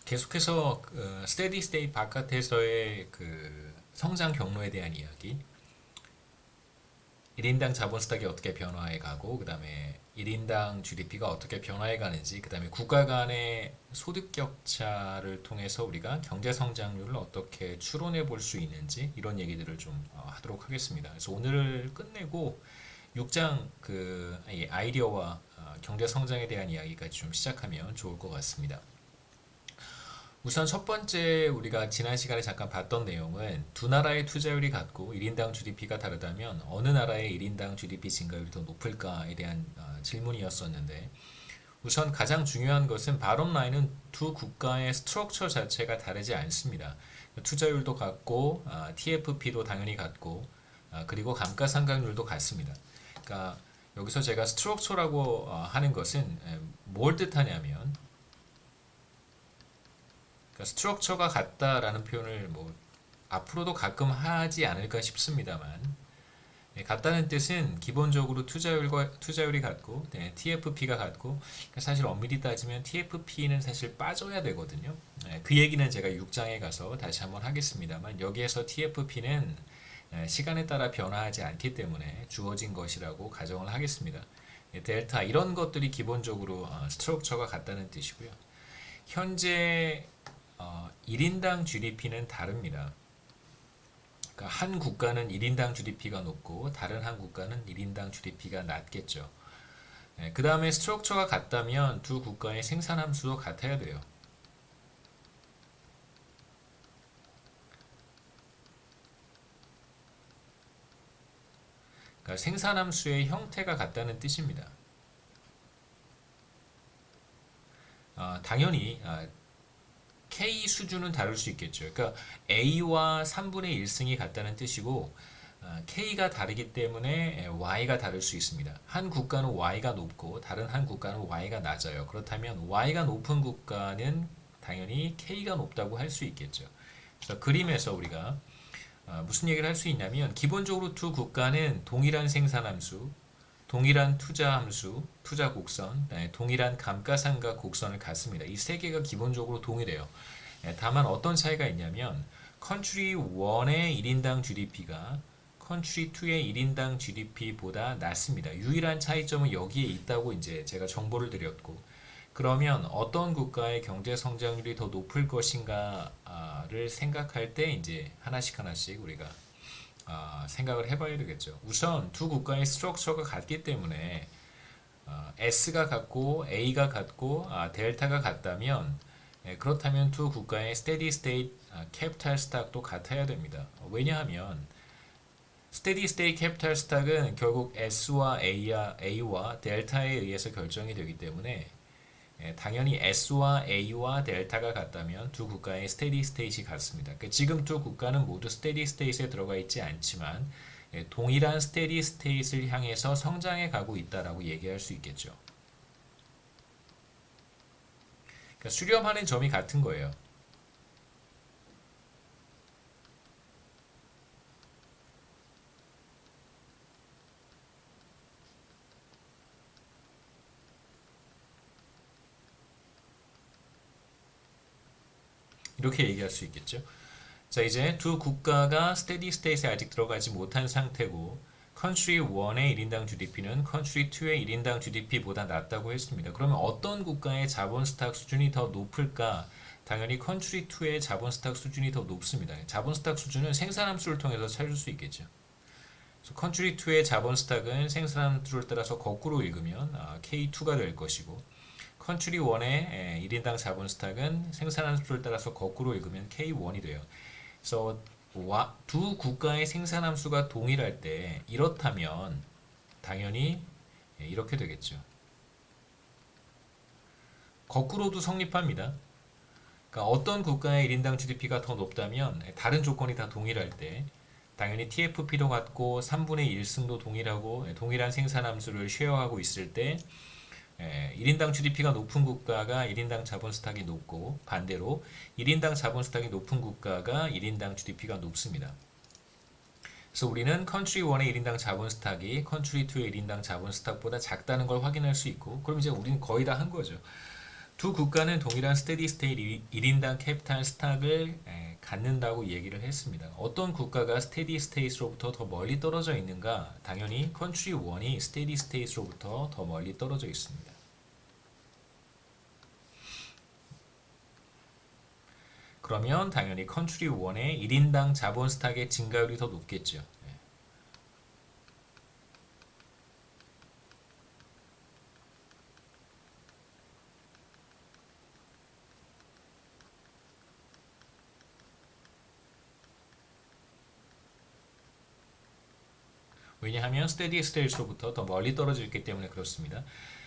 계속해서 스테디 스테이트 바깥에서의 그 성장 경로에 대한 이야기, 1인당 자본 스탁이 어떻게 변화해 가고, 그 다음에 1인당 GDP가 어떻게 변화해 가는지, 그 다음에 국가 간의 소득 격차를 통해서 우리가 경제 성장률을 어떻게 추론해 볼 수 있는지, 이런 얘기들을 좀 하도록 하겠습니다. 그래서 오늘을 끝내고 6장 아이디어와 경제 성장에 대한 이야기까지 좀 시작하면 좋을 것 같습니다. 우선 첫 번째 우리가 지난 시간에 잠깐 봤던 내용은 두 나라의 투자율이 같고 1인당 GDP가 다르다면 어느 나라의 1인당 GDP 증가율이 더 높을까에 대한 질문이었었는데, 우선 가장 중요한 것은 바텀 라인은 두 국가의 스트럭처 자체가 다르지 않습니다. 투자율도 같고 TFP도 당연히 같고 그리고 감가상각률도 같습니다. 그러니까 여기서 제가 스트럭처라고 하는 것은 뭘 뜻하냐면, 그러니까 스트럭처가 같다라는 표현을 뭐 앞으로도 가끔 하지 않을까 싶습니다만, 같다는 뜻은 기본적으로 투자율이 같고, TFP가 같고, 그러니까 사실 엄밀히 따지면 TFP는 사실 빠져야 되거든요. 그 얘기는 제가 6장에 가서 다시 한번 하겠습니다만, 여기에서 TFP는 시간에 따라 변화하지 않기 때문에 주어진 것이라고 가정을 하겠습니다. 델타 이런 것들이 기본적으로 스트럭처가 같다는 뜻이고요. 현재 1인당 GDP는 다릅니다. 그러니까 한 국가는 1인당 GDP가 높고 다른 한 국가는 1인당 GDP가 낮겠죠. 그 다음에 스트럭처가 같다면 두 국가의 생산함수도 같아야 돼요. 그러니까 생산함수의 형태가 같다는 뜻입니다. 당연히 K 수준은 다를 수 있겠죠. 그러니까 A와 3분의 1승이 같다는 뜻이고, K가 다르기 때문에 Y가 다를 수 있습니다. 한 국가는 Y가 높고 다른 한 국가는 Y가 낮아요. 그렇다면 Y가 높은 국가는 당연히 K가 높다고 할 수 있겠죠. 그래서 그림에서 우리가 무슨 얘기를 할 수 있냐면, 기본적으로 두 국가는 동일한 생산함수, 동일한 투자함수, 투자 곡선, 동일한 감가상각 곡선을 갖습니다. 이 세 개가 기본적으로 동일해요. 다만 어떤 차이가 있냐면, 컨트리 1의 1인당 GDP가 컨트리 2의 1인당 GDP보다 낮습니다. 유일한 차이점은 여기에 있다고 이제 제가 정보를 드렸고, 그러면 어떤 국가의 경제 성장률이 더 높을 것인가를 생각할 때 이제 하나씩 우리가 생각을 해봐야 되겠죠. 우선 두 국가의 스트럭처가 같기 때문에 S가 같고 A가 같고 델타가 같다면, 그렇다면 두 국가의 스테디 스테이트 캐피탈 스탁도 같아야 됩니다. 왜냐하면 스테디 스테이트 캐피탈 스탁은 결국 S와 A와 델타에 의해서 결정이 되기 때문에, 당연히 S와 A와 델타가 같다면 두 국가의 스테디 스테이트이 같습니다. 그러니까 지금 두 국가는 모두 스테디 스테이트에 들어가 있지 않지만 동일한 스테디 스테이트를 향해서 성장해 가고 있다라고 얘기할 수 있겠죠. 그러니까 수렴하는 점이 같은 거예요. 이렇게 얘기할 수 있겠죠. 자, 이제 두 국가가 스테디 스테이트에 아직 들어가지 못한 상태고, 컨트리 1의 1인당 GDP는 컨트리 2의 1인당 GDP보다 낮다고 했습니다. 그러면 어떤 국가의 자본 스탁 수준이 더 높을까? 당연히 컨트리 2의 자본 스탁 수준이 더 높습니다. 자본 스탁 수준은 생산함수를 통해서 찾을 수 있겠죠. 그래서 컨트리 2의 자본 스탁은 생산함수를 따라서 거꾸로 읽으면 K2가 될 것이고, 컨트리 1의 1인당 자본 스탁은 생산함수를 따라서 거꾸로 읽으면 K1이 돼요. 그래서 두 국가의 생산함수가 동일할 때, 이렇다면 당연히 이렇게 되겠죠. 거꾸로도 성립합니다. 그러니까 어떤 국가의 1인당 GDP가 더 높다면 다른 조건이 다 동일할 때 당연히 TFP도 같고 3분의 1승도 동일하고 동일한 생산함수를 쉐어하고 있을 때 1인당 GDP가 높은 국가가 1인당 자본 스탁이 높고, 반대로 1인당 자본 스탁이 높은 국가가 1인당 GDP가 높습니다. 그래서 우리는 컨트리 1의 1인당 자본 스탁이 컨트리 2의 1인당 자본 스탁보다 작다는 걸 확인할 수 있고, 그럼 이제 우리는 거의 다 한 거죠. 두 국가는 동일한 스테디 스테이트 1인당 캐피탈 스탁을 갖는다고 얘기를 했습니다. 어떤 국가가 스테디 스테이트로부터 더 멀리 떨어져 있는가? 당연히 컨트리 1이 스테디 스테이트로부터 더 멀리 떨어져 있습니다. 그러면 당연히 컨트리 1의 1인당 자본 스탁의 증가율이 더 높겠죠. 왜냐하면 스테디 스테이트로부터 더 멀리 떨어져 있기 때문에 그렇습니다.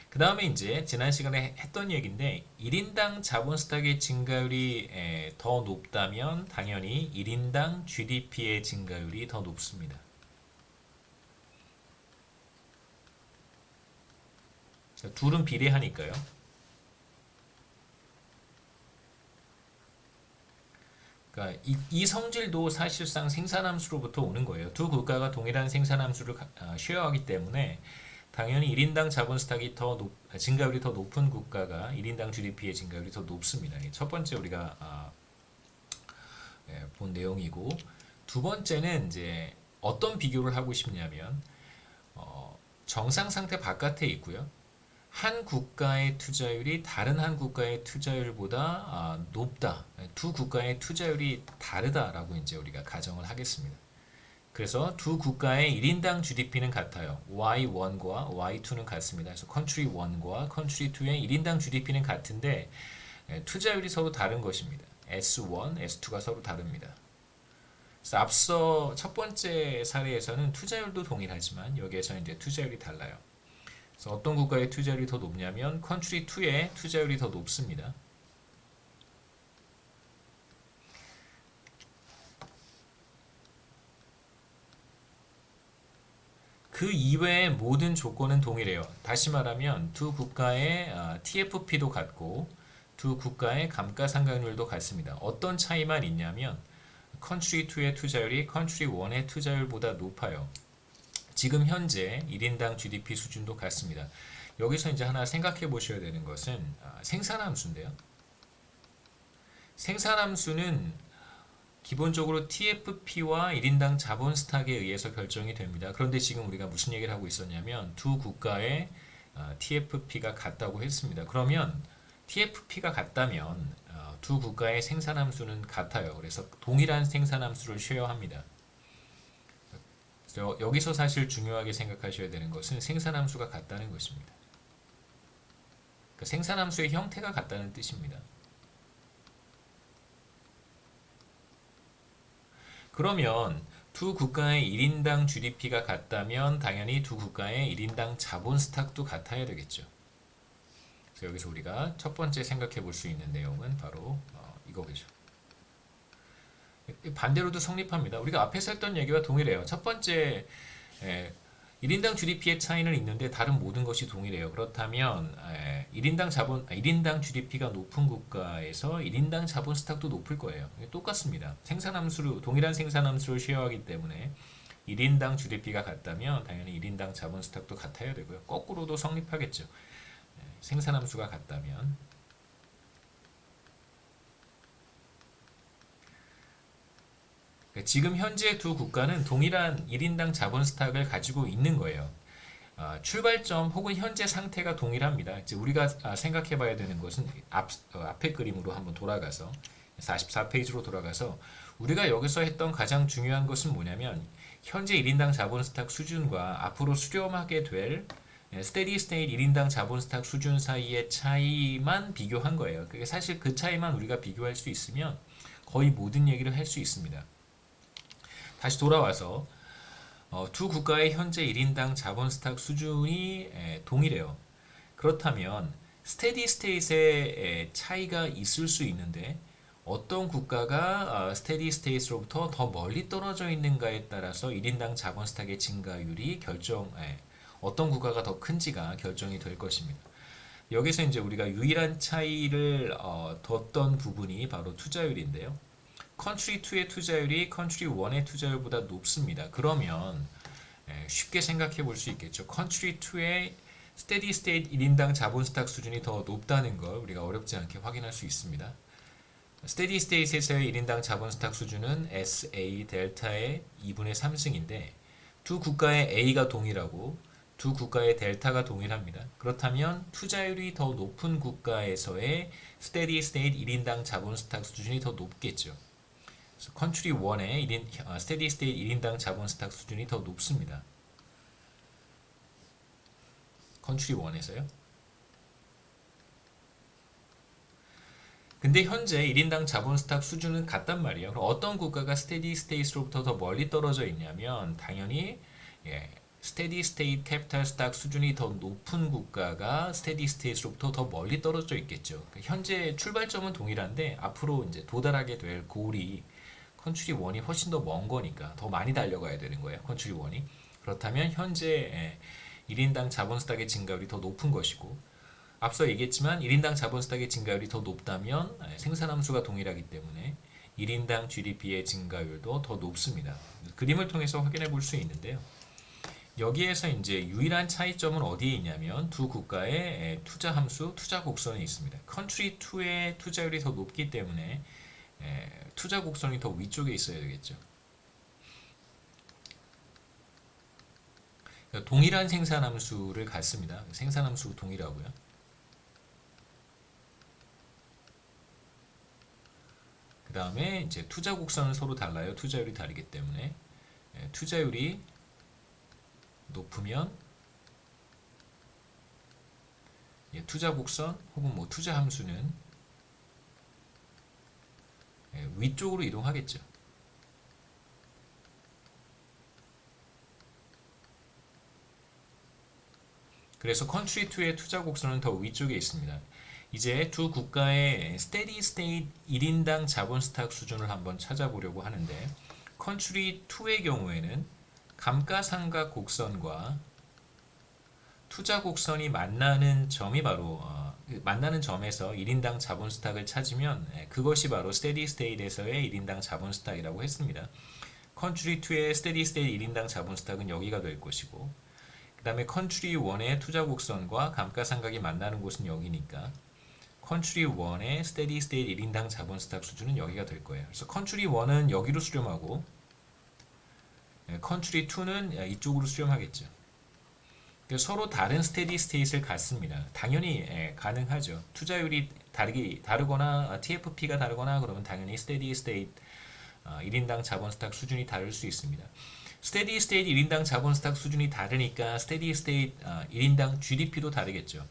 그 다음에 이제 지난 시간에 했던 얘기인데 1인당 자본 스탁의 증가율이 더 높다면 당연히 1인당 GDP의 증가율이 더 높습니다. 둘은 비례하니까요. 그러니까 이 성질도 사실상 생산함수로부터 오는 거예요. 두 국가가 동일한 생산함수를 쉐어하기 때문에 당연히 1인당 자본 스탁이 증가율이 더 높은 국가가 1인당 GDP의 증가율이 더 높습니다. 첫 번째 우리가 본 내용이고, 두 번째는 이제 어떤 비교를 하고 싶냐면 정상 상태 바깥에 있고요. 한 국가의 투자율이 다른 한 국가의 투자율보다 높다. 두 국가의 투자율이 다르다라고 이제 우리가 가정을 하겠습니다. 그래서 두 국가의 1인당 GDP는 같아요. Y1과 Y2는 같습니다. 그래서 컨트리 1과 컨트리 2의 1인당 GDP는 같은데 투자율이 서로 다른 것입니다. S1, S2가 서로 다릅니다. 그래서 앞서 첫 번째 사례에서는 투자율도 동일하지만 여기에서는 이제 투자율이 달라요. 그래서 어떤 국가의 투자율이 더 높냐면 컨트리 2의 투자율이 더 높습니다. 그 이외의 모든 조건은 동일해요. 다시 말하면 두 국가의 TFP도 같고 두 국가의 감가상각률도 같습니다. 어떤 차이만 있냐면 컨트리 2의 투자율이 컨트리 1의 투자율보다 높아요. 지금 현재 1인당 GDP 수준도 같습니다. 여기서 이제 하나 생각해 보셔야 되는 것은 생산함수인데요. 생산함수는 기본적으로 TFP와 1인당 자본 스탁에 의해서 결정이 됩니다. 그런데 지금 우리가 무슨 얘기를 하고 있었냐면 두 국가의 TFP가 같다고 했습니다. 그러면 TFP가 같다면 두 국가의 생산함수는 같아요. 그래서 동일한 생산함수를 쉐어합니다. 여기서 사실 중요하게 생각하셔야 되는 것은 생산함수가 같다는 것입니다. 그러니까 생산함수의 형태가 같다는 뜻입니다. 그러면 두 국가의 1인당 GDP가 같다면 당연히 두 국가의 1인당 자본 스탁도 같아야 되겠죠. 그래서 여기서 우리가 첫 번째 생각해 볼 수 있는 내용은 바로 이거죠. 반대로도 성립합니다. 우리가 앞에서 했던 얘기와 동일해요. 첫 번째 1인당 GDP의 차이는 있는데 다른 모든 것이 동일해요. 그렇다면 1인당 GDP가 높은 국가에서 1인당 자본 스탁도 높을 거예요. 똑같습니다. 동일한 생산함수를 쉐어하기 때문에 1인당 GDP가 같다면 당연히 1인당 자본 스탁도 같아야 되고요. 거꾸로도 성립하겠죠. 생산함수가 같다면. 지금 현재 두 국가는 동일한 1인당 자본 스탁을 가지고 있는 거예요. 출발점 혹은 현재 상태가 동일합니다. 이제 우리가 생각해 봐야 되는 것은 앞에 그림으로 한번 돌아가서 44페이지로 돌아가서 우리가 여기서 했던 가장 중요한 것은 뭐냐면 현재 1인당 자본 스탁 수준과 앞으로 수렴하게 될 스테디 스테이트 1인당 자본 스탁 수준 사이의 차이만 비교한 거예요. 사실 그 차이만 우리가 비교할 수 있으면 거의 모든 얘기를 할 수 있습니다. 다시 돌아와서 두 국가의 현재 1인당 자본 스탁 수준이 동일해요. 그렇다면 스테디 스테이트의 차이가 있을 수 있는데 어떤 국가가 스테디 스테이트로부터 더 멀리 떨어져 있는가에 따라서 1인당 자본 스탁의 증가율이 어떤 국가가 더 큰지가 결정이 될 것입니다. 여기서 이제 우리가 유일한 차이를 뒀던 부분이 바로 투자율인데요. 컨트리 2의 투자율이 컨트리 1의 투자율보다 높습니다. 그러면 쉽게 생각해 볼 수 있겠죠. 컨트리 2의 스테디 스테이트 1인당 자본 스탁 수준이 더 높다는 걸 우리가 어렵지 않게 확인할 수 있습니다. 스테디 스테이트에서의 1인당 자본 스탁 수준은 SA 델타의 2분의 3승인데 두 국가의 A가 동일하고 두 국가의 델타가 동일합니다. 그렇다면 투자율이 더 높은 국가에서의 스테디 스테이트 1인당 자본 스탁 수준이 더 높겠죠. 그래서 컨트리 1의 스테디 스테이트 1인당 자본 스탁 수준이 더 높습니다. 컨트리 1에서요. 근데 현재 1인당 자본 스탁 수준은 같단 말이에요. 그럼 어떤 국가가 스테디 스테이트로부터 더 멀리 떨어져 있냐면 당연히 스테디 스테이트 캐피탈 스탁 수준이 더 높은 국가가 스테디 스테이트로부터 더 멀리 떨어져 있겠죠. 현재 출발점은 동일한데 앞으로 이제 도달하게 될 골이 컨트리 1이 훨씬 더 먼 거니까 더 많이 달려가야 되는 거예요. 컨트리 1이. 그렇다면 현재 1인당 자본 스탁의 증가율이 더 높은 것이고 앞서 얘기했지만 1인당 자본 스탁의 증가율이 더 높다면 생산함수가 동일하기 때문에 1인당 GDP의 증가율도 더 높습니다. 그림을 통해서 확인해 볼 수 있는데요. 여기에서 이제 유일한 차이점은 어디에 있냐면 두 국가의 투자 함수, 투자 곡선이 있습니다. 컨트리 2의 투자율이 더 높기 때문에 투자 곡선이 더 위쪽에 있어야 되겠죠. 동일한 생산함수를 갖습니다. 생산함수 동일하고요. 그 다음에 이제 투자 곡선은 서로 달라요. 투자율이 다르기 때문에 투자율이 높으면 투자 곡선 혹은 뭐 투자 함수는 위쪽으로 이동하겠죠. 그래서 컨트리 2의 투자 곡선은 더 위쪽에 있습니다. 이제 두 국가의 스테디 스테이트 1인당 자본 스탁 수준을 한번 찾아보려고 하는데 컨트리 2의 경우에는 감가상각 곡선과 투자 곡선이 만나는 점이 바로 만나는 점에서 1인당 자본 스탁을 찾으면 그것이 바로 스테디 스테이트에서의 1인당 자본 스탁이라고 했습니다. 컨트리 2의 스테디 스테이트 1인당 자본 스탁은 여기가 될 것이고 그 다음에 컨트리 1의 투자 곡선과 감가상각이 만나는 곳은 여기니까 컨트리 1의 스테디 스테이트 1인당 자본 스탁 수준은 여기가 될 거예요. 그래서 컨트리 1은 여기로 수렴하고 컨트리 2는 이쪽으로 수렴하겠죠. 서로 다른 스테디 스테이트를 갖습니다. 당연히 가능하죠. 투자율이 다르거나 TFP가 다르거나 그러면 당연히 스테디 스테이트 1인당 자본 스탁 수준이 다를 수 있습니다. 스테디 스테이트 1인당 자본 스탁 수준이 다르니까 스테디 스테이트 1인당 GDP도 다르겠죠.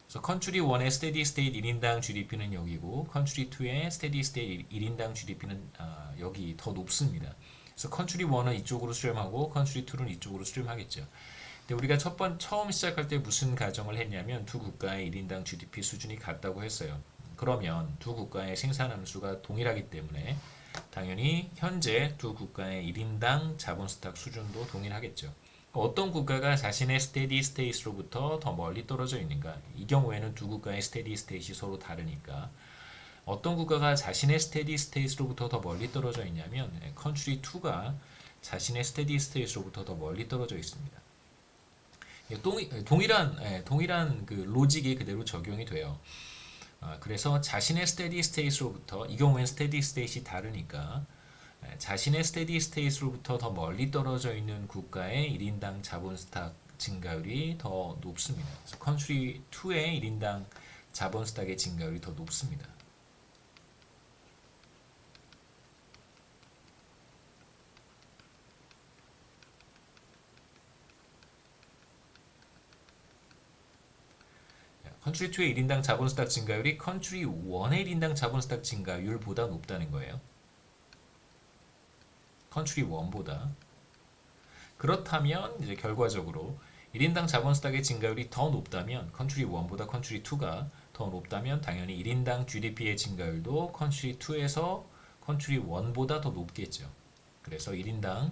그래서 컨트리 1의 스테디 스테이트 1인당 GDP는 여기고 컨트리 2의 스테디 스테이트 1인당 GDP는 여기 더 높습니다. 그래서 컨트리 1은 이쪽으로 수렴하고 컨트리 2는 이쪽으로 수렴하겠죠. 근데 우리가 처음 시작할 때 무슨 가정을 했냐면 두 국가의 1인당 GDP 수준이 같다고 했어요. 그러면 두 국가의 생산함수가 동일하기 때문에 당연히 현재 두 국가의 1인당 자본 스탁 수준도 동일하겠죠. 어떤 국가가 자신의 스테디 스테이트로부터 더 멀리 떨어져 있는가? 이 경우에는 두 국가의 스테디 스테이트이 서로 다르니까 어떤 국가가 자신의 스테디 스테이트로부터 더 멀리 떨어져 있냐면 컨트리 2가 자신의 스테디 스테이트로부터 더 멀리 떨어져 있습니다. 동일한 그 로직이 그대로 적용이 돼요. 그래서 자신의 스테디 스테이트로부터 이 경우에는 스테디 스테이트이 다르니까 자신의 스테디 스테이트로부터 더 멀리 떨어져 있는 국가의 1인당 자본 스탁 증가율이 더 높습니다. 그래서 컨트리 2의 1인당 자본 스탁의 증가율이 더 높습니다. 컨트리 2의 1인당 자본 스탁 증가율이 컨트리 1의 1인당 자본 스탁 증가율보다 높다는 거예요. 컨트리 1보다. 그렇다면 이제 결과적으로 1인당 자본 스탁의 증가율이 더 높다면 컨트리 1보다 컨트리 2가 더 높다면 당연히 1인당 GDP의 증가율도 컨트리 2에서 컨트리 1보다 더 높겠죠. 그래서 1인당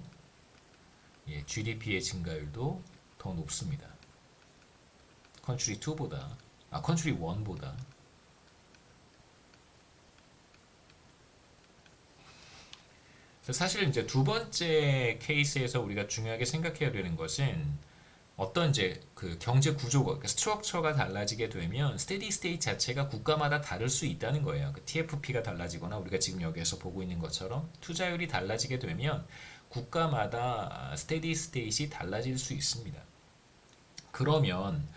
GDP의 증가율도 더 높습니다. 컨트리 2보다 컨트리 1보다. 사실 이제 두 번째 케이스에서 우리가 중요하게 생각해야 되는 것은 어떤 이제 그 경제 구조가 스트럭처가 달라지게 되면 스테디 스테이트 자체가 국가마다 다를 수 있다는 거예요. 그 TFP가 달라지거나 우리가 지금 여기에서 보고 있는 것처럼 투자율이 달라지게 되면 국가마다 스테디 스테이트이 달라질 수 있습니다. 그러면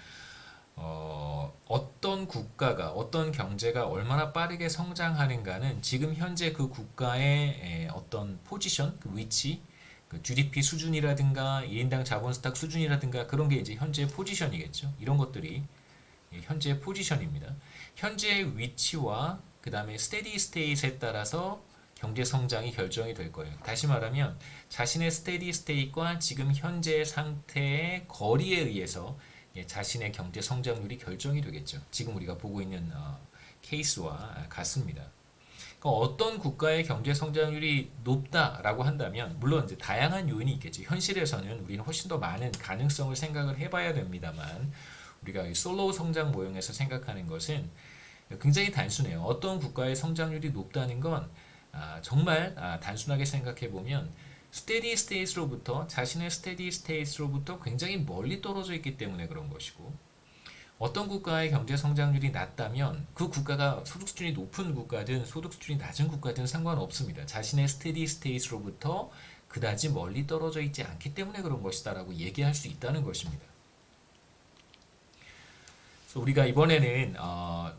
어떤 국가가 어떤 경제가 얼마나 빠르게 성장하는가는 지금 현재 그 국가의 어떤 포지션, 그 위치, 그 GDP 수준이라든가 1인당 자본 스탁 수준이라든가 그런 게 이제 현재 포지션이겠죠. 이런 것들이 현재 포지션입니다. 현재 위치와 그 다음에 스테디 스테이트에 따라서 경제 성장이 결정이 될 거예요. 다시 말하면 자신의 스테디 스테이트과 지금 현재 상태의 거리에 의해서 자신의 경제 성장률이 결정이 되겠죠. 지금 우리가 보고 있는 케이스와 같습니다. 그러니까 어떤 국가의 경제 성장률이 높다라고 한다면 물론 이제 다양한 요인이 있겠죠. 현실에서는 우리는 훨씬 더 많은 가능성을 생각을 해봐야 됩니다만 우리가 이 솔로우 성장 모형에서 생각하는 것은 굉장히 단순해요. 어떤 국가의 성장률이 높다는 건 정말 단순하게 생각해 보면 스테디 스테이트로부터 자신의 스테디 스테이트로부터 굉장히 멀리 떨어져 있기 때문에 그런 것이고 어떤 국가의 경제 성장률이 낮다면 그 국가가 소득 수준이 높은 국가든 소득 수준이 낮은 국가든 상관없습니다. 자신의 스테디 스테이트로부터 그다지 멀리 떨어져 있지 않기 때문에 그런 것이다라고 얘기할 수 있다는 것입니다. 그래서 우리가 이번에는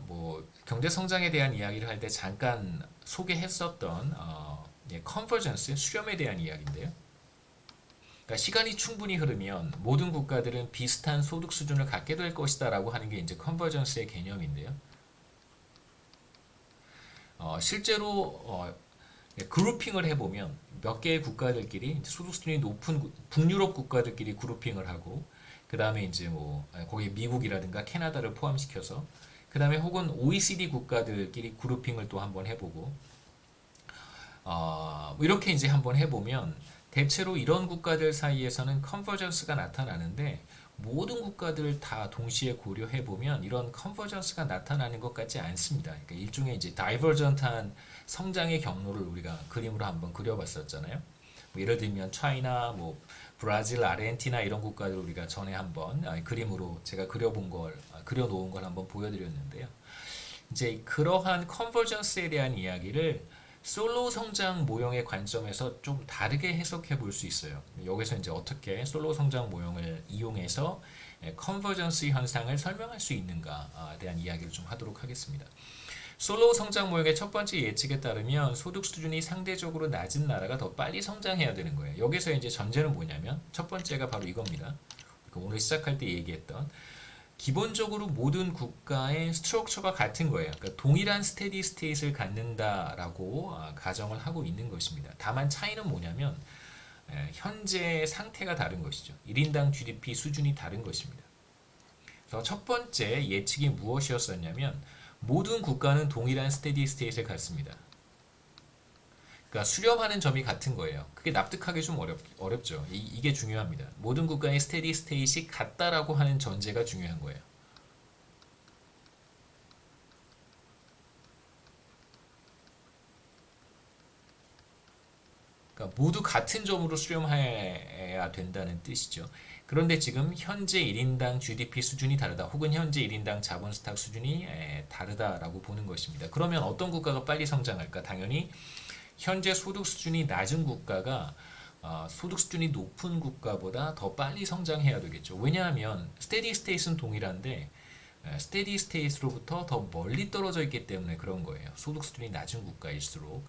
뭐 경제 성장에 대한 이야기를 할 때 잠깐 소개했었던 컨버전스 수렴에 대한 이야기인데요. 그러니까 시간이 충분히 흐르면 모든 국가들은 비슷한 소득 수준을 갖게 될 것이다라고 하는 게 이제 컨버전스의 개념인데요. 실제로 그룹핑을 해보면 몇 개의 국가들끼리 소득 수준이 높은 북유럽 국가들끼리 그룹핑을 하고 그 다음에 이제 뭐 거기 미국이라든가 캐나다를 포함시켜서 그 다음에 혹은 OECD 국가들끼리 그룹핑을 또 한번 해보고 뭐 이렇게 이제 한번 해보면 대체로 이런 국가들 사이에서는 컨버전스가 나타나는데 모든 국가들을 다 동시에 고려해보면 이런 컨버전스가 나타나는 것 같지 않습니다. 그러니까 일종의 이제 다이버전트한 성장의 경로를 우리가 그림으로 한번 그려봤었잖아요. 뭐 예를 들면 차이나, 뭐 브라질, 아르헨티나 이런 국가들 우리가 전에 한번 그림으로 제가 그려놓은 걸 한번 보여드렸는데요. 이제 그러한 컨버전스에 대한 이야기를 솔로 성장 모형의 관점에서 좀 다르게 해석해 볼 수 있어요. 여기서 이제 어떻게 솔로 성장 모형을 이용해서 컨버전스 현상을 설명할 수 있는가에 대한 이야기를 좀 하도록 하겠습니다. 솔로 성장 모형의 첫 번째 예측에 따르면 소득 수준이 상대적으로 낮은 나라가 더 빨리 성장해야 되는 거예요. 여기서 이제 전제는 뭐냐면 첫 번째가 바로 이겁니다. 오늘 시작할 때 얘기했던 기본적으로 모든 국가의 스트럭처가 같은 거예요. 그러니까 동일한 스테디 스테이트를 갖는다라고 가정을 하고 있는 것입니다. 다만 차이는 뭐냐면 현재 상태가 다른 것이죠. 1인당 GDP 수준이 다른 것입니다. 그래서 첫 번째 예측이 무엇이었었냐면 모든 국가는 동일한 스테디 스테이트를 갖습니다. 그러니까 수렴하는 점이 같은 거예요. 그게 납득하기 좀 어렵죠. 이게 중요합니다. 모든 국가의 스테디 스테이트이 같다라고 하는 전제가 중요한 거예요. 그러니까 모두 같은 점으로 수렴해야 된다는 뜻이죠. 그런데 지금 현재 1인당 GDP 수준이 다르다. 혹은 현재 1인당 자본 스탁 수준이 다르다라고 보는 것입니다. 그러면 어떤 국가가 빨리 성장할까? 당연히 현재 소득 수준이 낮은 국가가 소득 수준이 높은 국가보다 더 빨리 성장해야 되겠죠. 왜냐하면 스테디 스테이트는 동일한데 스테디 스테이트로부터 더 멀리 떨어져 있기 때문에 그런 거예요. 소득 수준이 낮은 국가일수록.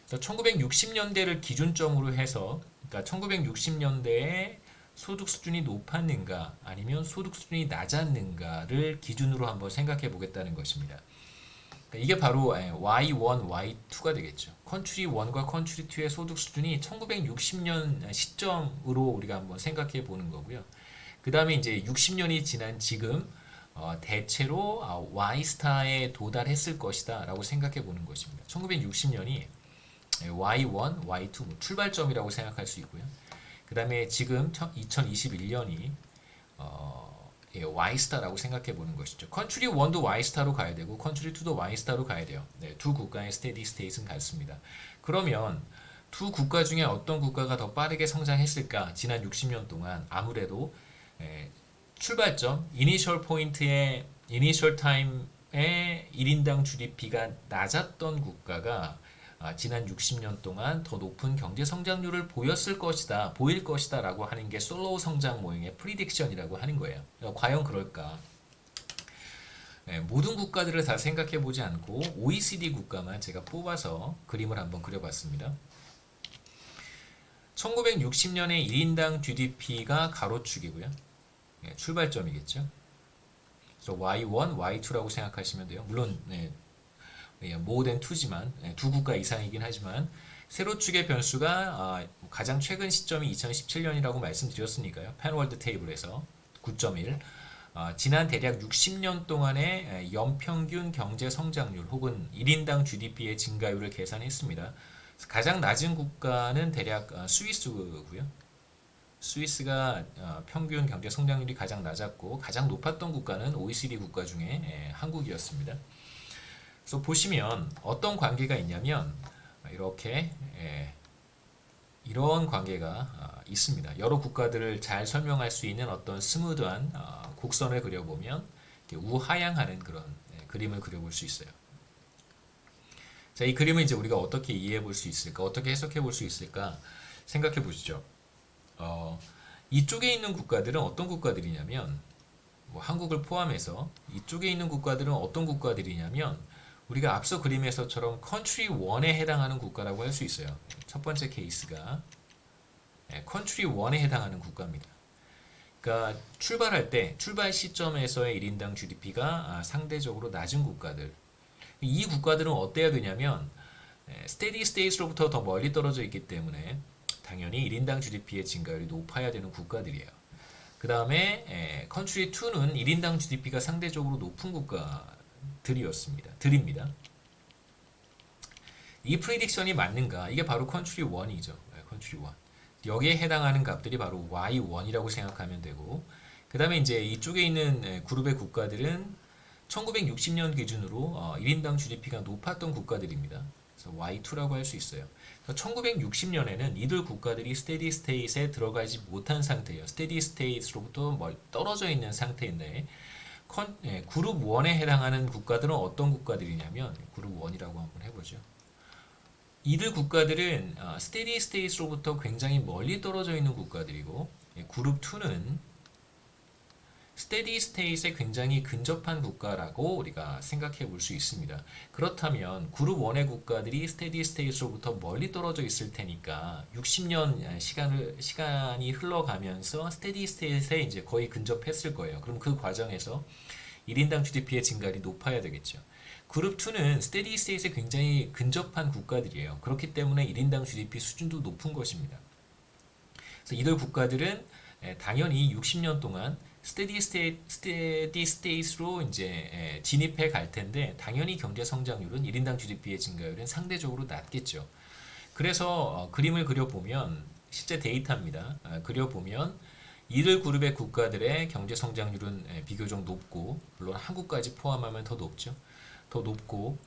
그래서 1960년대를 기준점으로 해서 그러니까 1960년대에 소득 수준이 높았는가 아니면 소득 수준이 낮았는가를 기준으로 한번 생각해 보겠다는 것입니다. 이게 바로 Y1, Y2가 되겠죠. 컨트리 1과 컨트리 2의 소득 수준이 1960년 시점으로 우리가 한번 생각해 보는 거고요. 그 다음에 이제 60년이 지난 지금 대체로 Y스타에 도달했을 것이다 라고 생각해 보는 것입니다. 1960년이 Y1, Y2 출발점이라고 생각할 수 있고요. 그 다음에 지금 2021년이 Y스타라고 생각해 보는 것이죠. 컨트리 1도 Y스타로 가야 되고 컨트리 2도 Y스타로 가야 돼요. 네, 두 국가의 스테디 스테이트는 같습니다. 그러면 두 국가 중에 어떤 국가가 더 빠르게 성장했을까? 지난 60년 동안 아무래도 예, 출발점, 이니셜 포인트의 이니셜 타임의 1인당 GDP가 낮았던 국가가 지난 60년 동안 더 높은 경제 성장률을 보일 것이다라고 하는 게 솔로우 성장 모형의 프리딕션이라고 하는 거예요. 과연 그럴까? 모든 국가들을 다 생각해 보지 않고 OECD 국가만 제가 뽑아서 그림을 한번 그려봤습니다. 1960년에 1인당 GDP가 가로축이고요. 출발점이겠죠. 그래서 Y1, Y2라고 생각하시면 돼요. 물론 more than 2지만 두 국가 이상이긴 하지만 세로축의 변수가 가장 최근 시점이 2017년이라고 말씀드렸으니까요. 팬월드 테이블에서 9.1 지난 대략 60년 동안의 연평균 경제 성장률 혹은 1인당 GDP의 증가율을 계산했습니다. 가장 낮은 국가는 대략 스위스고요. 스위스가 평균 경제 성장률이 가장 낮았고 가장 높았던 국가는 OECD 국가 중에 한국이었습니다. 그래서 보시면 어떤 관계가 있냐면 이렇게 이런 관계가 있습니다. 여러 국가들을 잘 설명할 수 있는 어떤 스무드한 곡선을 그려보면 우하향하는 그런 그림을 그려볼 수 있어요. 자, 이 그림을 이제 우리가 어떻게 이해해 볼 수 있을까? 어떻게 해석해 볼 수 있을까? 생각해 보시죠. 이쪽에 있는 국가들은 어떤 국가들이냐면 뭐 한국을 포함해서 이쪽에 있는 국가들은 어떤 국가들이냐면 우리가 앞서 그림에서처럼 컨트리 1에 해당하는 국가라고 할 수 있어요. 첫 번째 케이스가 컨트리 1에 해당하는 국가입니다. 그러니까 출발할 때 출발 시점에서의 1인당 GDP가 상대적으로 낮은 국가들. 이 국가들은 어때야 되냐면 스테디 스테이트로부터 더 멀리 떨어져 있기 때문에 당연히 1인당 GDP의 증가율이 높아야 되는 국가들이에요. 그 다음에 컨트리 2는 1인당 GDP가 상대적으로 높은 들입니다. 이 프리딕션이 맞는가? 이게 바로 컨트리 1이죠. 컨트리 1. 여기에 해당하는 값들이 바로 Y1이라고 생각하면 되고, 그 다음에 이제 이쪽에 있는 그룹의 국가들은 1960년 기준으로 1인당 GDP가 높았던 국가들입니다. 그래서 Y2라고 할 수 있어요. 1960년에는 이들 국가들이 스테디 스테이트에 들어가지 못한 상태예요. 스테디 스테이트로부터 떨어져 있는 상태인데 그룹 1에 해당하는 국가들은 어떤 국가들이냐면 그룹 1이라고 한번 해보죠. 이들 국가들은 스테디 스테이트로부터 굉장히 멀리 떨어져 있는 국가들이고 그룹 2는 스테디 스테이트에 굉장히 근접한 국가라고 우리가 생각해 볼 수 있습니다. 그렇다면 그룹 1의 국가들이 스테디 스테이트로부터 멀리 떨어져 있을 테니까 60년 시간이 흘러가면서 스테디 스테이트에 이제 거의 근접했을 거예요. 그럼 그 과정에서 1인당 GDP의 증가율이 높아야 되겠죠. 그룹 2는 스테디 스테이트에 굉장히 근접한 국가들이에요. 그렇기 때문에 1인당 GDP 수준도 높은 것입니다. 그래서 이들 국가들은 당연히 60년 동안 스테디 스테이트로 이제 진입해 갈 텐데 당연히 경제 성장률은 1인당 GDP의 증가율은 상대적으로 낮겠죠. 그래서 그림을 그려보면 실제 데이터입니다. 그려보면 이들 그룹의 국가들의 경제 성장률은 비교적 높고 물론 한국까지 포함하면 더 높죠. 더 높고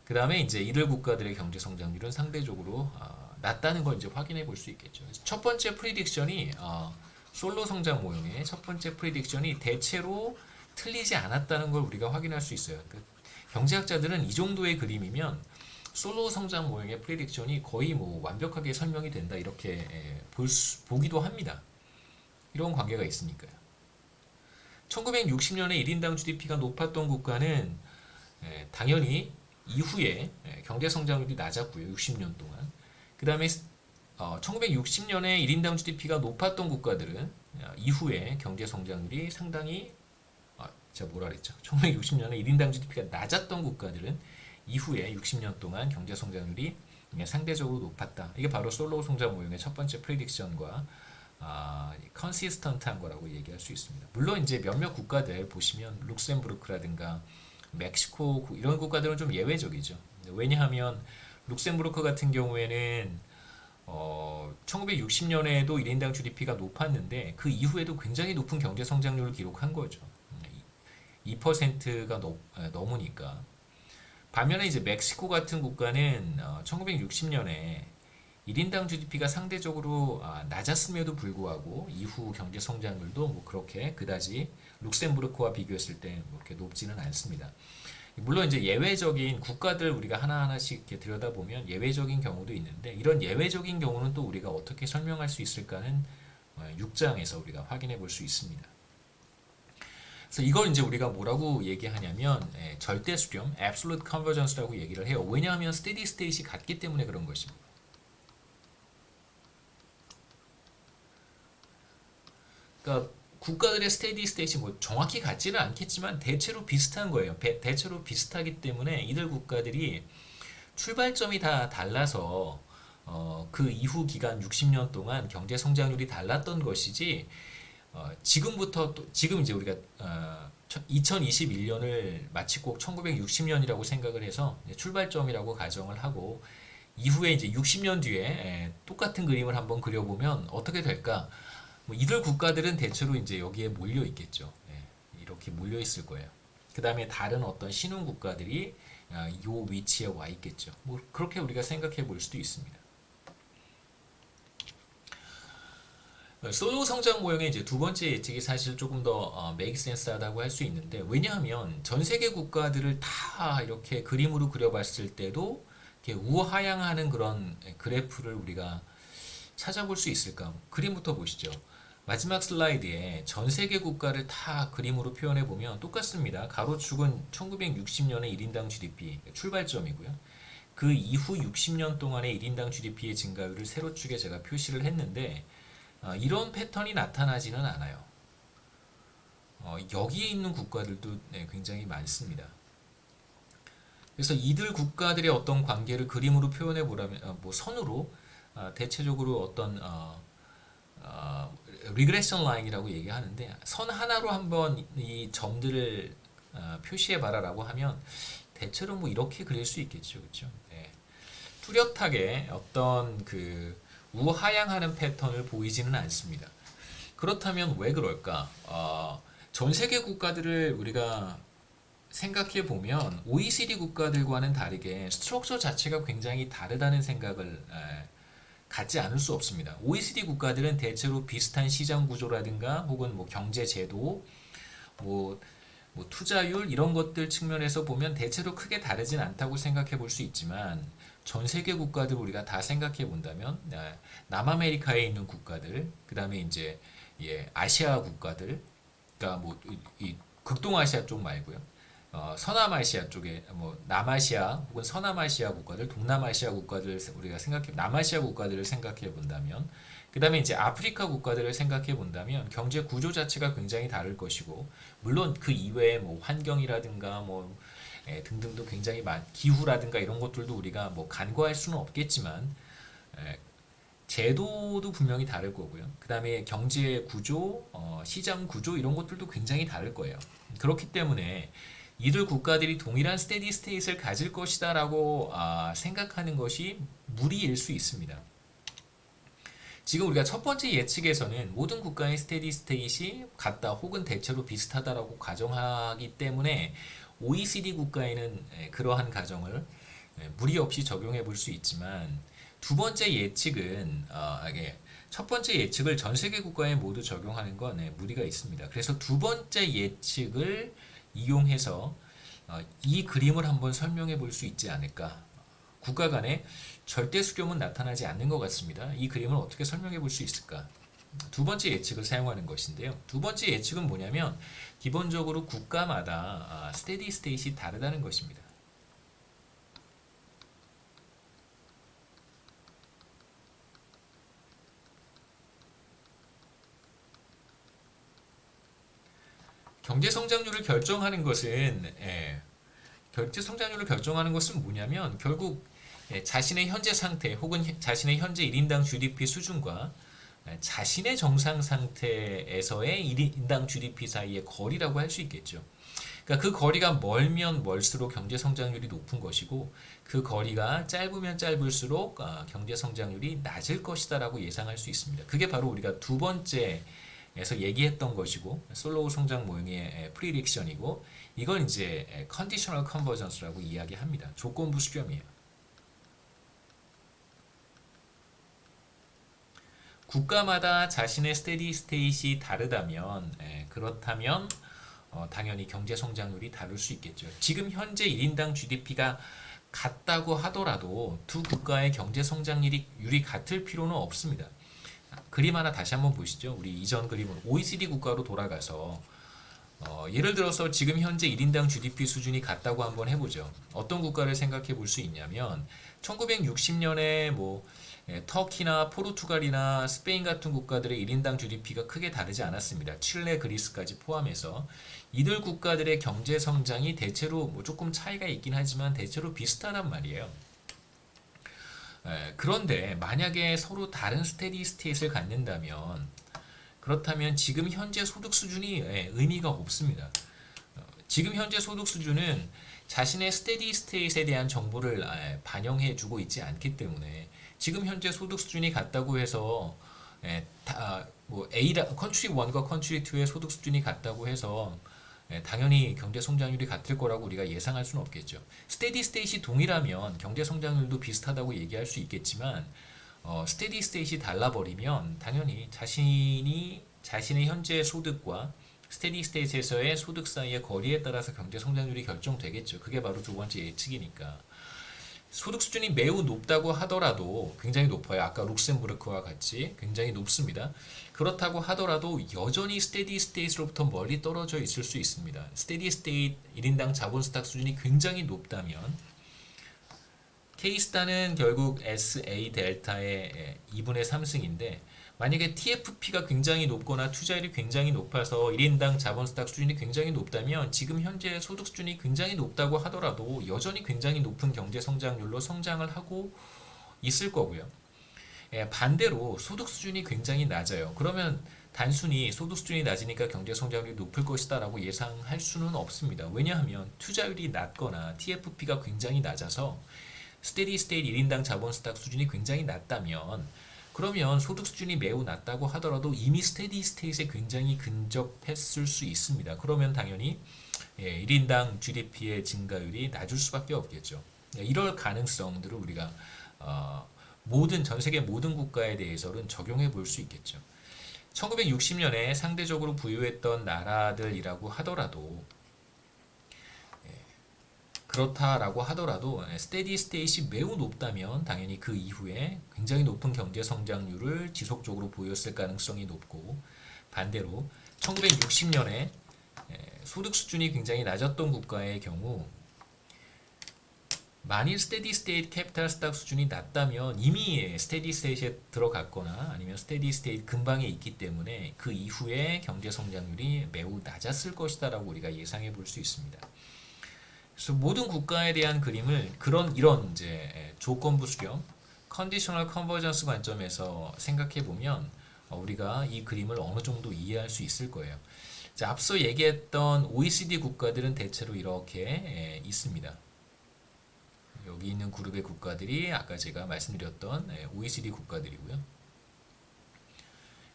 그 다음에 이제 이들 국가들의 경제 성장률은 상대적으로 낮다는 걸 이제 확인해 볼 수 있겠죠. 첫 번째 프리딕션이 솔로 성장 모형의 첫 번째 프리딕션이 대체로 틀리지 않았다는 걸 우리가 확인할 수 있어요. 그러니까 경제학자들은 이 정도의 그림이면 솔로 성장 모형의 프리딕션이 거의 뭐 완벽하게 설명이 된다 이렇게 보기도 합니다. 이런 관계가 있으니까요. 1960년에 1인당 GDP가 높았던 국가는 당연히 이후에 경제 성장률이 낮았고요. 60년 동안. 그 다음에 1960년에 1인당 GDP가 높았던 국가들은 이후에 경제 성장률이 상당히 제가 뭐라 그랬죠? 1960년에 1인당 GDP가 낮았던 국가들은 이후에 60년 동안 경제 성장률이 상대적으로 높았다. 이게 바로 솔로우 성장 모형의 첫 번째 프리딕션과 컨시스턴트한 거라고 얘기할 수 있습니다. 물론 이제 몇몇 국가들 보시면 룩셈부르크라든가 멕시코 이런 국가들은 좀 예외적이죠. 왜냐하면 룩셈부르크 같은 경우에는 1960년에도 1인당 GDP가 높았는데 그 이후에도 굉장히 높은 경제 성장률을 기록한 거죠. 2%가 넘으니까. 반면에 이제 멕시코 같은 국가는 1960년에 1인당 GDP가 상대적으로 낮았음에도 불구하고 이후 경제 성장률도 뭐 그렇게 그다지 룩셈부르크와 비교했을 때 뭐 그렇게 높지는 않습니다. 물론 이제 예외적인 국가들 우리가 하나하나씩 이렇게 들여다보면 예외적인 경우도 있는데 이런 예외적인 경우는 또 우리가 어떻게 설명할 수 있을까는 6장에서 우리가 확인해 볼 수 있습니다. 그래서 이걸 이제 우리가 뭐라고 얘기하냐면 절대 수렴, absolute convergence라고 얘기를 해요. 왜냐하면 steady state이 같기 때문에 그런 것입니다. 그러니까 국가들의 스테디 스테이시 뭐 정확히 같지는 않겠지만 대체로 비슷한 거예요. 대체로 비슷하기 때문에 이들 국가들이 출발점이 다 달라서 그 이후 기간 60년 동안 경제 성장률이 달랐던 것이지 지금부터 또 지금 이제 우리가 2021년을 마치 꼭 1960년이라고 생각을 해서 출발점이라고 가정을 하고 이후에 이제 60년 뒤에 똑같은 그림을 한번 그려보면 어떻게 될까? 뭐 이들 국가들은 대체로 이제 여기에 몰려 있겠죠. 이렇게 몰려 있을 거예요. 그 다음에 다른 어떤 신흥 국가들이 이 위치에 와 있겠죠. 뭐 그렇게 우리가 생각해 볼 수도 있습니다. 솔로 성장 모형의 이제 두 번째 예측이 사실 조금 더 make sense 하다고 할 수 있는데 왜냐하면 전 세계 국가들을 다 이렇게 그림으로 그려봤을 때도 이렇게 우하향하는 그런 그래프를 우리가 찾아볼 수 있을까? 그림부터 보시죠. 마지막 슬라이드에 전 세계 국가를 다 그림으로 표현해 보면 똑같습니다. 가로축은 1960년의 1인당 GDP 출발점이고요. 그 이후 60년 동안의 1인당 GDP의 증가율을 세로축에 제가 표시를 했는데 이런 패턴이 나타나지는 않아요. 여기에 있는 국가들도 굉장히 많습니다. 그래서 이들 국가들의 어떤 관계를 그림으로 표현해 보라면 뭐 선으로 대체적으로 어떤 리그레션 라인이라고 얘기하는데 선 하나로 한번 이 점들을 표시해 봐라라고 하면 대체로 뭐 이렇게 그릴 수 있겠죠, 그렇죠? 네. 뚜렷하게 어떤 그 우하향하는 패턴을 보이지는 않습니다. 그렇다면 왜 그럴까? 전 세계 국가들을 우리가 생각해 보면 OECD 국가들과는 다르게 스트럭처 자체가 굉장히 다르다는 생각을 갖지 않을 수 없습니다. OECD 국가들은 대체로 비슷한 시장 구조라든가 혹은 뭐 경제 제도, 뭐, 뭐 투자율 이런 것들 측면에서 보면 대체로 크게 다르진 않다고 생각해 볼 수 있지만 전 세계 국가들 우리가 다 생각해 본다면 남아메리카에 있는 국가들, 그다음에 이제 아시아 국가들, 그러니까 뭐 이 극동아시아 쪽 말고요. 서남아시아 쪽에 뭐 남아시아 혹은 서남아시아 국가들, 동남아시아 국가들 우리가 생각해 남아시아 국가들을 생각해 본다면 그다음에 이제 아프리카 국가들을 생각해 본다면 경제 구조 자체가 굉장히 다를 것이고 물론 그 이외에 뭐 환경이라든가 뭐 등등도 굉장히 기후라든가 이런 것들도 우리가 뭐 간과할 수는 없겠지만 제도도 분명히 다를 거고요. 그다음에 경제 구조, 시장 구조 이런 것들도 굉장히 다를 거예요. 그렇기 때문에 이들 국가들이 동일한 스테디 스테이트를 가질 것이다라고 생각하는 것이 무리일 수 있습니다. 지금 우리가 첫 번째 예측에서는 모든 국가의 스테디 스테이트이 같다 혹은 대체로 비슷하다라고 가정하기 때문에 OECD 국가에는 그러한 가정을 무리 없이 적용해 볼 수 있지만 두 번째 예측은 첫 번째 예측을 전 세계 국가에 모두 적용하는 건 무리가 있습니다. 그래서 두 번째 예측을 이용해서 이 그림을 한번 설명해 볼 수 있지 않을까. 국가 간에 절대 수렴은 나타나지 않는 것 같습니다. 이 그림을 어떻게 설명해 볼 수 있을까? 두 번째 예측을 사용하는 것인데요. 두 번째 예측은 뭐냐면 기본적으로 국가마다 스테디 스테이트이 다르다는 것입니다. 경제 성장률을 결정하는 것은 경제 성장률을 결정하는 것은 뭐냐면 결국 자신의 현재 상태 혹은 자신의 현재 1인당 GDP 수준과 자신의 정상 상태에서의 1인당 GDP 사이의 거리라고 할 수 있겠죠. 그러니까 그 거리가 멀면 멀수록 경제 성장률이 높은 것이고 그 거리가 짧으면 짧을수록 경제 성장률이 낮을 것이다라고 예상할 수 있습니다. 그게 바로 우리가 두 번째 에서 얘기했던 것이고 솔로우 성장 모형의 프리딕션이고 이건 이제 컨디셔널 컨버전스라고 이야기합니다. 조건부 수렴이에요. 국가마다 자신의 스테디 스테이시 다르다면 그렇다면 당연히 경제 성장률이 다를 수 있겠죠. 지금 현재 1인당 GDP가 같다고 하더라도 두 국가의 경제 성장률이 같을 필요는 없습니다. 그림 하나 다시 한번 보시죠. 우리 이전 그림은 OECD 국가로 돌아가서 예를 들어서 지금 현재 1인당 GDP 수준이 같다고 한번 해보죠. 어떤 국가를 생각해 볼 수 있냐면 1960년에 터키나 포르투갈이나 스페인 같은 국가들의 1인당 GDP가 크게 다르지 않았습니다. 칠레, 그리스까지 포함해서 이들 국가들의 경제 성장이 대체로 조금 차이가 있긴 하지만 대체로 비슷하단 말이에요. 그런데 만약에 서로 다른 스테디 스테이트를 갖는다면 그렇다면 지금 현재 소득 수준이 의미가 없습니다. 지금 현재 소득 수준은 자신의 스테디 스테이트에 대한 정보를 반영해 주고 있지 않기 때문에 지금 현재 소득 수준이 같다고 해서 컨트리 1과 컨트리 2의 소득 수준이 같다고 해서 당연히 경제 성장률이 같을 거라고 우리가 예상할 수는 없겠죠. 스테디 스테이트이 동일하면 경제 성장률도 비슷하다고 얘기할 수 있겠지만 스테디 스테이트이 달라버리면 당연히 자신의 현재 소득과 스테디 스테이트에서의 소득 사이의 거리에 따라서 경제 성장률이 결정되겠죠. 그게 바로 두 번째 예측이니까. 소득 수준이 매우 높다고 하더라도 굉장히 높아요. 아까 룩셈부르크와 같이 굉장히 높습니다. 그렇다고 하더라도 여전히 스테디 스테이트로부터 멀리 떨어져 있을 수 있습니다. 스테디 스테이트 1인당 자본 스탁 수준이 굉장히 높다면 K스타는 결국 SA 델타의 2분의 3승인데 만약에 TFP가 굉장히 높거나 투자율이 굉장히 높아서 1인당 자본 스탁 수준이 굉장히 높다면 지금 현재 소득 수준이 굉장히 높다고 하더라도 여전히 굉장히 높은 경제 성장률로 성장을 하고 있을 거고요. 반대로 소득 수준이 굉장히 낮아요. 그러면 단순히 소득 수준이 낮으니까 경제 성장률이 높을 것이다 라고 예상할 수는 없습니다. 왜냐하면 투자율이 낮거나 TFP가 굉장히 낮아서 스테디 스테이트 1인당 자본 스탁 수준이 굉장히 낮다면 그러면 소득 수준이 매우 낮다고 하더라도 이미 스테디 스테이트에 굉장히 근접했을 수 있습니다. 그러면 당연히 1인당 GDP의 증가율이 낮을 수밖에 없겠죠. 이럴 가능성들을 우리가 전 세계 모든 국가에 대해서는 적용해 볼 수 있겠죠. 1960년에 상대적으로 부유했던 나라들이라고 하더라도 그렇다라고 하더라도 스테디 스테이트이 매우 높다면 당연히 그 이후에 굉장히 높은 경제 성장률을 지속적으로 보였을 가능성이 높고 반대로 1960년에 소득 수준이 굉장히 낮았던 국가의 경우 만일 스테디 스테이트 캐피탈 스탁 수준이 낮다면 이미 스테디 스테이트에 들어갔거나 아니면 스테디 스테이트 근방에 있기 때문에 그 이후에 경제 성장률이 매우 낮았을 것이다라고 우리가 예상해 볼 수 있습니다. 그래서 모든 국가에 대한 그림을 이런 이제 조건부 수렴, 컨디셔널 컨버전스 관점에서 생각해 보면 우리가 이 그림을 어느 정도 이해할 수 있을 거예요. 자, 앞서 얘기했던 OECD 국가들은 대체로 이렇게 있습니다. 여기 있는 그룹의 국가들이 아까 제가 말씀드렸던 OECD 국가들이고요.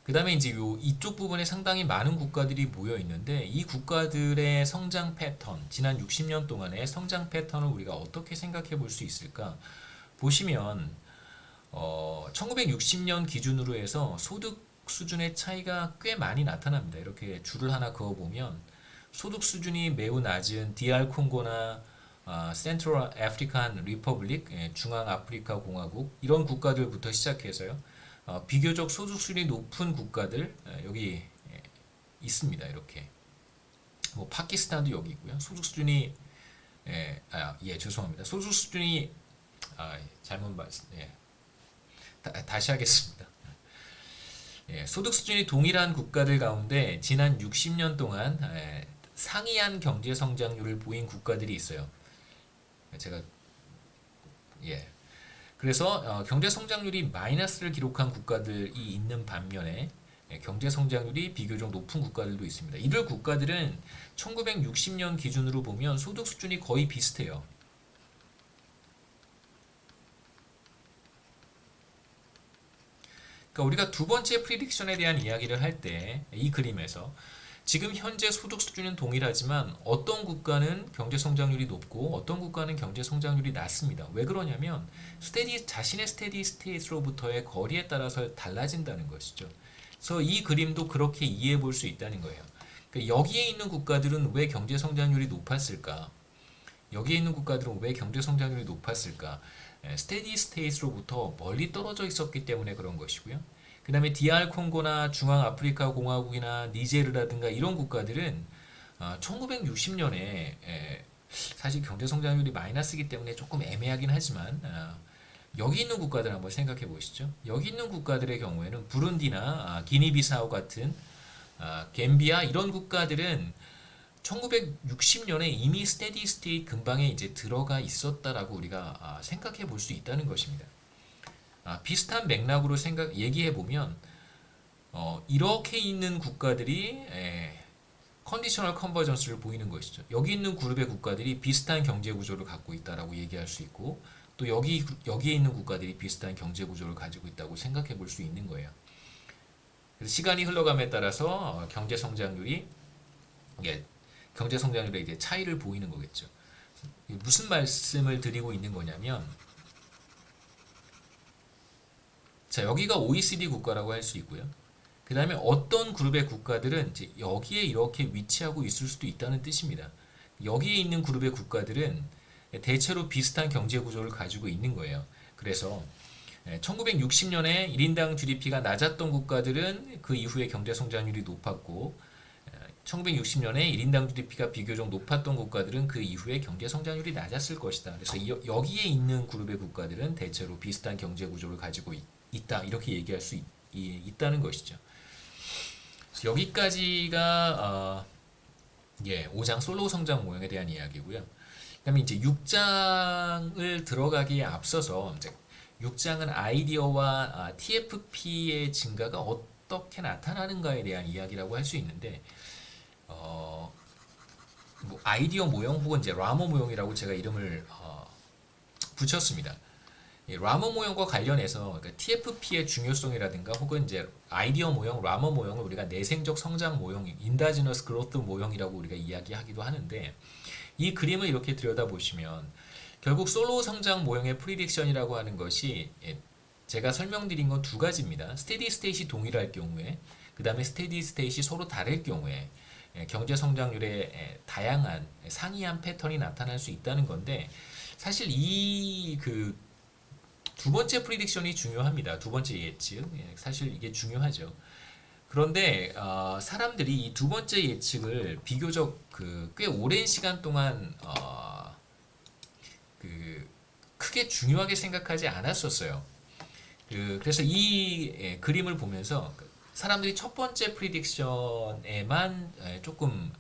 그 다음에 이제 이쪽 부분에 상당히 많은 국가들이 모여 있는데 이 국가들의 성장 패턴, 지난 60년 동안의 성장 패턴을 우리가 어떻게 생각해 볼 수 있을까? 보시면 1960년 기준으로 해서 소득 수준의 차이가 꽤 많이 나타납니다. 이렇게 줄을 하나 그어보면 소득 수준이 매우 낮은 DR 콩고나 센트럴 아프리칸 리퍼블릭, 중앙 아프리카 공화국 이런 국가들부터 시작해서요. 비교적 소득 수준이 높은 국가들 여기 있습니다. 이렇게 파키스탄도 여기 있고요. 소득 수준이 죄송합니다. 소득 수준이 잘못 말씀. 다시 하겠습니다. 소득 수준이 동일한 국가들 가운데 지난 60년 동안 상이한 경제 성장률을 보인 국가들이 있어요. 그래서 경제 성장률이 마이너스를 기록한 국가들이 있는 반면에 경제 성장률이 비교적 높은 국가들도 있습니다. 이들 국가들은 1960년 기준으로 보면 소득 수준이 거의 비슷해요. 그러니까 우리가 두 번째 프리딕션에 대한 이야기를 할 때 이 그림에서 지금 현재 소득 수준은 동일하지만 어떤 국가는 경제 성장률이 높고 어떤 국가는 경제 성장률이 낮습니다. 왜 그러냐면 자신의 스테디 스테이트로부터의 거리에 따라서 달라진다는 것이죠. 그래서 이 그림도 그렇게 이해해 볼 수 있다는 거예요. 그러니까 여기에 있는 국가들은 왜 경제 성장률이 높았을까? 여기에 있는 국가들은 왜 경제 성장률이 높았을까? 스테디 스테이트로부터 멀리 떨어져 있었기 때문에 그런 것이고요. 그 다음에 DR 콩고나 중앙아프리카 공화국이나 니제르라든가 이런 국가들은 1960년에 사실 경제 성장률이 마이너스이기 때문에 조금 애매하긴 하지만 여기 있는 국가들 한번 생각해 보시죠. 여기 있는 국가들의 경우에는 부룬디나 기니비사우 같은 갬비아 이런 국가들은 1960년에 이미 스테디 스테이트 근방에 이제 들어가 있었다라고 우리가 생각해 볼 수 있다는 것입니다. 비슷한 맥락으로 얘기해 보면 이렇게 있는 국가들이 컨디셔널 컨버전스를 보이는 것이죠. 여기 있는 그룹의 국가들이 비슷한 경제 구조를 갖고 있다라고 얘기할 수 있고 또 여기에 있는 국가들이 비슷한 경제 구조를 가지고 있다고 생각해 볼 수 있는 거예요. 그래서 시간이 흘러감에 따라서 경제 성장률이 이제 차이를 보이는 거겠죠. 무슨 말씀을 드리고 있는 거냐면 자, 여기가 OECD 국가라고 할 수 있고요. 그 다음에 어떤 그룹의 국가들은 이제 여기에 이렇게 위치하고 있을 수도 있다는 뜻입니다. 여기에 있는 그룹의 국가들은 대체로 비슷한 경제 구조를 가지고 있는 거예요. 그래서 1960년에 1인당 GDP가 낮았던 국가들은 그 이후에 경제 성장률이 높았고 1960년에 1인당 GDP가 비교적 높았던 국가들은 그 이후에 경제 성장률이 낮았을 것이다. 그래서 여기에 있는 그룹의 국가들은 대체로 비슷한 경제 구조를 가지고 있다. 이렇게 얘기할 수 있다는 것이죠. 그래서 여기까지가 5장 솔로 성장 모형에 대한 이야기고요. 그다음에 이제 6장을 들어가기에 앞서서 이제 6장은 아이디어와 TFP의 증가가 어떻게 나타나는가에 대한 이야기라고 할 수 있는데 뭐 아이디어 모형 혹은 이제 라모 모형이라고 제가 이름을 붙였습니다. 라모 모형과 관련해서 그러니까 TFP의 중요성이라든가 혹은 이제 아이디어 모형, 라모 모형을 우리가 내생적 성장 모형, 인다지너스 그로트 모형이라고 우리가 이야기하기도 하는데 이 그림을 이렇게 들여다보시면 결국 솔로 성장 모형의 프리딕션이라고 하는 것이 제가 설명드린 건 두 가지입니다. 스테디 스테이시 동일할 경우에 그 다음에 스테디 스테이시 서로 다를 경우에 경제 성장률의 다양한 상이한 패턴이 나타날 수 있다는 건데 사실 이 두 번째 프리딕션이 중요합니다. 두 번째 예측. 사실 이게 중요하죠. 그런데 사람들이 이 두 번째 예측을 비교적 꽤 오랜 시간 동안 크게 중요하게 생각하지 않았었어요. 그래서 이 그림을 보면서 사람들이 첫 번째 프리딕션에만 조금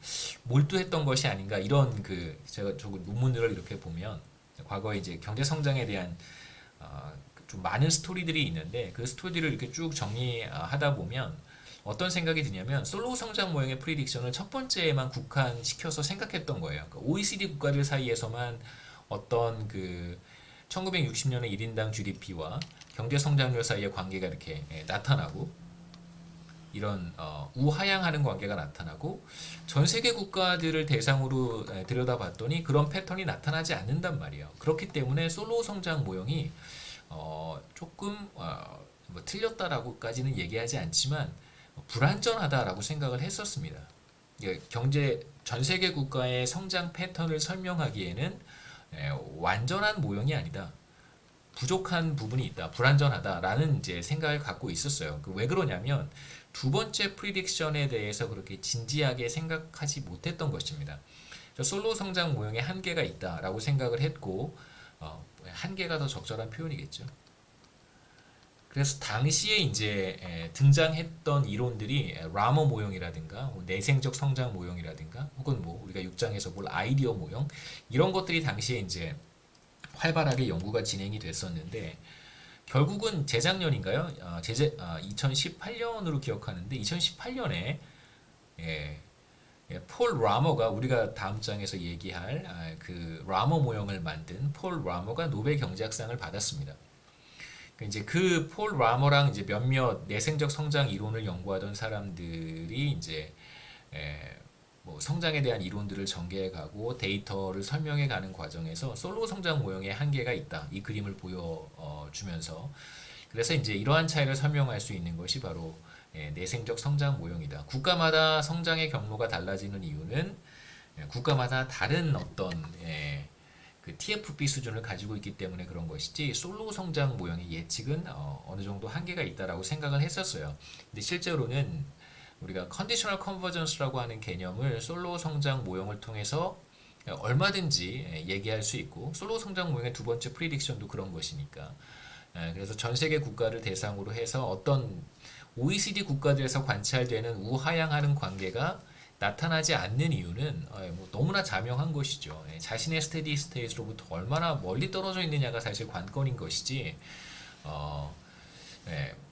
몰두했던 것이 아닌가 이런 제가 저 논문들을 이렇게 보면 과거에 이제 경제 성장에 대한 좀 많은 스토리들이 있는데 그 스토리들을 이렇게 쭉 정리하다 보면 어떤 생각이 드냐면 솔로 성장 모형의 프리딕션을 첫 번째에만 국한시켜서 생각했던 거예요. 그러니까 OECD 국가들 사이에서만 어떤 1960년의 1인당 GDP와 경제 성장률 사이의 관계가 이렇게 나타나고 이런 우하향하는 관계가 나타나고 전 세계 국가들을 대상으로 들여다봤더니 그런 패턴이 나타나지 않는단 말이에요. 그렇기 때문에 솔로 성장 모형이 조금 뭐 틀렸다라고까지는 얘기하지 않지만 불완전하다라고 생각을 했었습니다. 전 세계 국가의 성장 패턴을 설명하기에는 완전한 모형이 아니다. 부족한 부분이 있다, 불완전하다라는 이제 생각을 갖고 있었어요. 왜 그러냐면 두 번째 프리딕션에 대해서 그렇게 진지하게 생각하지 못했던 것입니다. 솔로 성장 모형에 한계가 있다라고 생각을 했고 한계가 더 적절한 표현이겠죠. 그래서 당시에 이제 등장했던 이론들이 라모 모형이라든가 내생적 성장 모형이라든가 혹은 뭐 우리가 6장에서 볼 아이디어 모형 이런 것들이 당시에 이제 활발하게 연구가 진행이 됐었는데 결국은 재작년인가요? 2018년으로 기억하는데 2018년에 폴 라머가 우리가 다음 장에서 얘기할 라머 모형을 만든 폴 라머가 노벨 경제학상을 받았습니다. 이제 폴 라머랑 이제 몇몇 내생적 성장 이론을 연구하던 사람들이 이제 뭐 성장에 대한 이론들을 전개해 가고 데이터를 설명해 가는 과정에서 솔로 성장 모형의 한계가 있다. 이 그림을 보여주면서 그래서 이제 이러한 차이를 설명할 수 있는 것이 바로 내생적 성장 모형이다. 국가마다 성장의 경로가 달라지는 이유는 국가마다 다른 어떤 그 TFP 수준을 가지고 있기 때문에 그런 것이지 솔로 성장 모형의 예측은 어느 정도 한계가 있다라고 생각을 했었어요. 근데 실제로는 우리가 컨디셔널 컨버전스라고 하는 개념을 솔로 성장 모형을 통해서 얼마든지 얘기할 수 있고 솔로 성장 모형의 두 번째 프리딕션도 그런 것이니까 그래서 전 세계 국가를 대상으로 해서 어떤 OECD 국가들에서 관찰되는 우하향하는 관계가 나타나지 않는 이유는 뭐 너무나 자명한 것이죠. 자신의 스테디 스테이트로부터 얼마나 멀리 떨어져 있느냐가 사실 관건인 것이지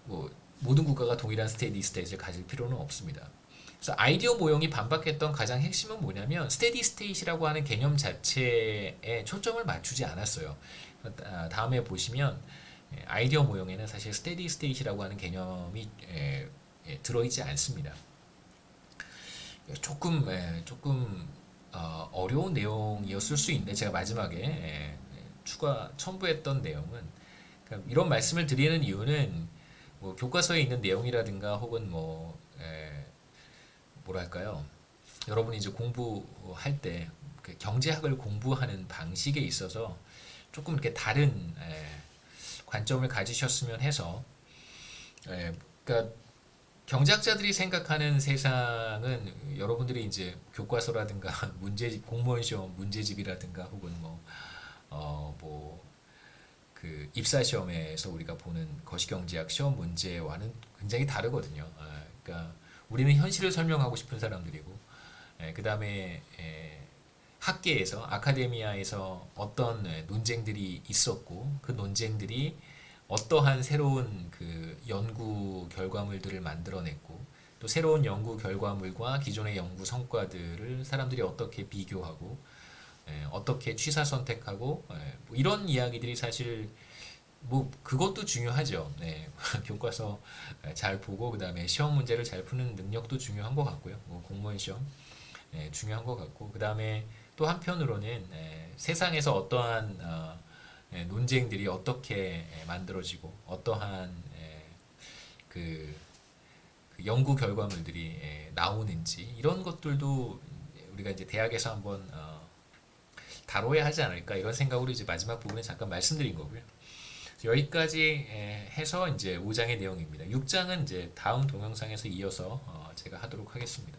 뭐 모든 국가가 동일한 스테디 스테이트를 가질 필요는 없습니다. 그래서 아이디어 모형이 반박했던 가장 핵심은 뭐냐면 스테디 스테이트라고 하는 개념 자체에 초점을 맞추지 않았어요. 다음에 보시면 아이디어 모형에는 사실 스테디 스테이트라고 하는 개념이 들어있지 않습니다. 조금 어려운 내용이었을 수 있는데 제가 마지막에 첨부했던 내용은 그러니까 이런 말씀을 드리는 이유는 뭐 교과서에 있는 내용이라든가 혹은 뭐랄까요 여러분이 이제 공부할 때 그 경제학을 공부하는 방식에 있어서 조금 이렇게 다른 관점을 가지셨으면 해서 그러니까 경제학자들이 생각하는 세상은 여러분들이 이제 교과서라든가 문제집 공무원 시험 문제집이라든가 혹은 그 입사 시험에서 우리가 보는 거시경제학 시험 문제와는 굉장히 다르거든요. 그러니까 우리는 현실을 설명하고 싶은 사람들이고, 그 다음에 학계에서 아카데미아에서 어떤 논쟁들이 있었고 그 논쟁들이 어떠한 새로운 그 연구 결과물들을 만들어냈고 또 새로운 연구 결과물과 기존의 연구 성과들을 사람들이 어떻게 비교하고 어떻게 취사 선택하고 뭐 이런 이야기들이 사실 뭐 그것도 중요하죠. 교과서 잘 보고 그다음에 시험 문제를 잘 푸는 능력도 중요한 것 같고요. 뭐 공무원 시험 중요한 것 같고 그다음에 또 한편으로는 세상에서 어떠한 논쟁들이 어떻게 만들어지고 어떠한 그, 그 연구 결과물들이 나오는지 이런 것들도 우리가 이제 대학에서 한번 다뤄야 하지 않을까 이런 생각으로 이제 마지막 부분에 잠깐 말씀드린 거고요. 여기까지 해서 이제 5장의 내용입니다. 6장은 이제 다음 동영상에서 이어서 제가 하도록 하겠습니다.